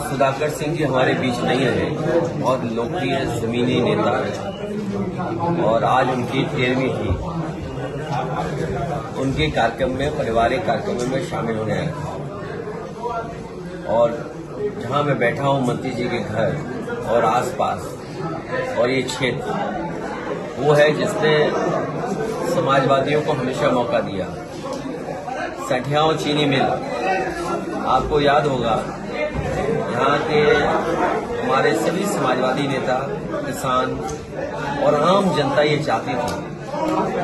सुधाकर सिंह जी हमारे बीच नहीं रहे, बहुत लोकप्रिय जमीनी नेता हैं और आज उनकी 13वीं थी। उनके कार्यक्रम में, पारिवारिक कार्यक्रमों में शामिल होने आए और जहां मैं बैठा हूं मंत्री जी के घर और आसपास और ये क्षेत्र वो है जिसने समाजवादियों को हमेशा मौका दिया। सठियाओं चीनी मिल, आपको याद होगा यहाँ के हमारे सभी समाजवादी नेता, किसान और आम जनता ये चाहती थी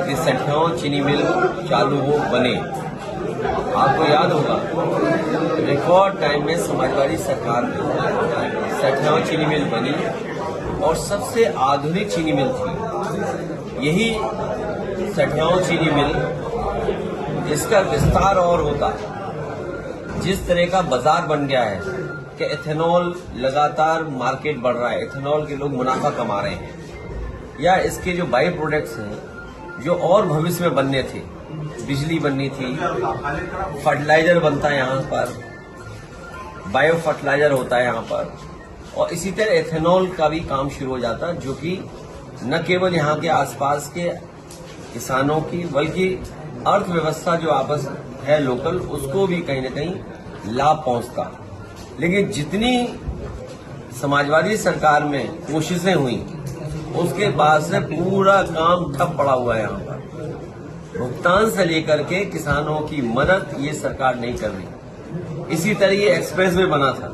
कि सठियाओं चीनी मिल चालू हो, बने। आपको याद होगा रिकॉर्ड टाइम में समाजवादी सरकार में सठियाओं चीनी मिल बनी और सबसे आधुनिक चीनी मिल थी यही सठियाओं चीनी मिल। इसका विस्तार और होता, जिस तरह का बाजार बन गया है कि एथेनॉल लगातार मार्केट बढ़ रहा है, एथेनॉल के लोग मुनाफा कमा रहे हैं, या इसके जो बाई प्रोडक्ट्स हैं जो और भविष्य में बनने थे, बिजली बननी थी, फर्टिलाइजर बनता है यहाँ पर, बायो फर्टिलाइजर होता है यहाँ पर, और इसी तरह एथेनॉल का भी काम शुरू हो जाता जो कि न केवल यहाँ के आसपास के किसानों की बल्कि अर्थव्यवस्था जो आपस है लोकल, उसको भी कहीं न कहीं लाभ पहुंचता। लेकिन जितनी समाजवादी सरकार में कोशिशें हुई उसके बाद से पूरा काम ठप पड़ा हुआ है। यहाँ पर भुगतान से लेकर के किसानों की मदद ये सरकार नहीं कर रही। इसी तरह ये एक्सप्रेस वे बना था,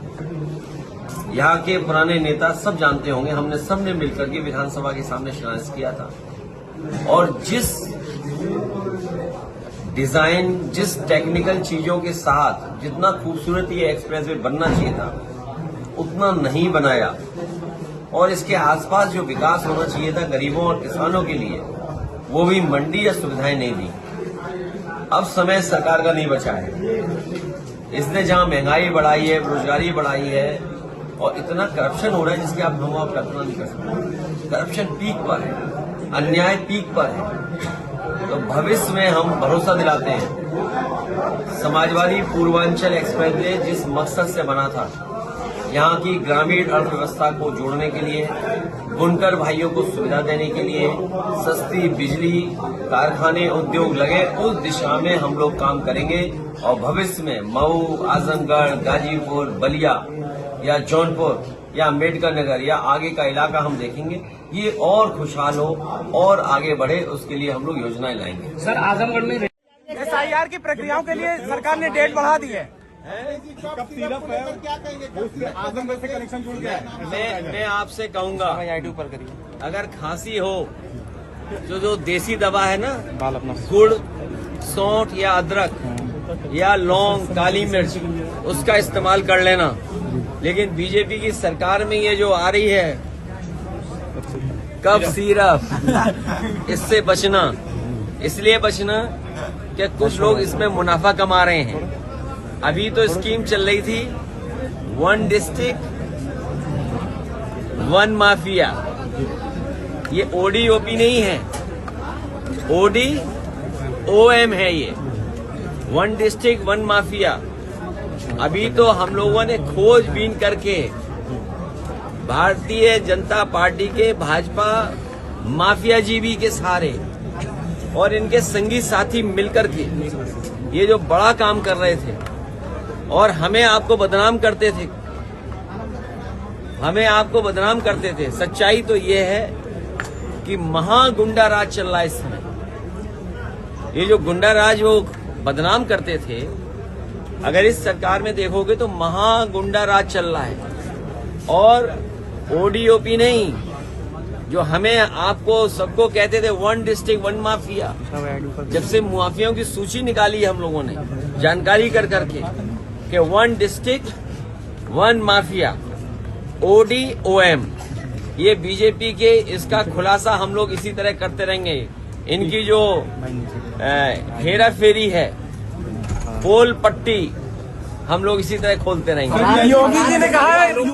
यहाँ के पुराने नेता सब जानते होंगे, हमने सबने मिलकर के विधानसभा के सामने शिलान्यास किया था और जिस डिजाइन, जिस टेक्निकल चीजों के साथ जितना खूबसूरत ये एक्सप्रेस वे बनना चाहिए था उतना नहीं बनाया और इसके आसपास जो विकास होना चाहिए था गरीबों और किसानों के लिए वो भी मंडी या सुविधाएं नहीं दी। अब समय सरकार का नहीं बचा है। इसने जहां महंगाई बढ़ाई है, बेरोजगारी बढ़ाई है और इतना करप्शन हो रहा है जिसकी आप कल्पना नहीं कर सकते। करप्शन पीक पर है, अन्याय पीक पर है। तो भविष्य में हम भरोसा दिलाते हैं समाजवादी पूर्वांचल एक्सप्रेस वे जिस मकसद से बना था, यहाँ की ग्रामीण अर्थव्यवस्था को जोड़ने के लिए, बुनकर भाइयों को सुविधा देने के लिए, सस्ती बिजली, कारखाने, उद्योग लगे, उस दिशा में हम लोग काम करेंगे और भविष्य में मऊ, आजमगढ़, गाजीपुर, बलिया या जौनपुर या अम्बेडकर नगर या आगे का इलाका हम देखेंगे ये और खुशहाल हो और आगे बढ़े, उसके लिए हम लोग योजनाएं लाएंगे। सर, आजमगढ़ में SIR की प्रक्रियाओं के लिए सरकार ने डेट बढ़ा दी है। कब तीरफ है, आजमगढ़ से कनेक्शन जुड़ गया है। मैं आपसे कहूंगा अगर खांसी हो जो देसी दवा है ना, गुड़, सौंठ या अदरक या लौंग, काली मिर्च, उसका इस्तेमाल कर लेना। लेकिन बीजेपी की सरकार में ये जो आ रही है कफ सिरप, इससे बचना। इसलिए बचना कि कुछ लोग इसमें मुनाफा कमा रहे हैं। अभी तो स्कीम चल रही थी 1 डिस्ट्रिक्ट 1 माफिया। ये ODOP नहीं है, ODOM है ये, 1 डिस्ट्रिक्ट 1 माफिया। अभी तो हम लोगों ने खोजबीन करके भारतीय जनता पार्टी के भाजपा माफिया जीवी के सहारे और इनके संगी साथी मिलकर के ये जो बड़ा काम कर रहे थे और हमें आपको बदनाम करते थे, सच्चाई तो ये है कि महागुंडा राज चल रहा है इस समय। ये जो गुंडा राज वो बदनाम करते थे, अगर इस सरकार में देखोगे तो महागुंडा राज चल रहा है और ODOP नहीं, जो हमें आपको सबको कहते थे 1 डिस्ट्रिक्ट 1 माफिया। जब से माफियाओं की सूची निकाली है हम लोगों ने जानकारी कर करके कि 1 डिस्ट्रिक्ट 1 माफिया, ODOM, ये बीजेपी के, इसका खुलासा हम लोग इसी तरह करते रहेंगे। इनकी जो हेरा फेरी है, पोल पट्टी, हम लोग इसी तरह खोलते रहेंगे। योगी जी ने कहा है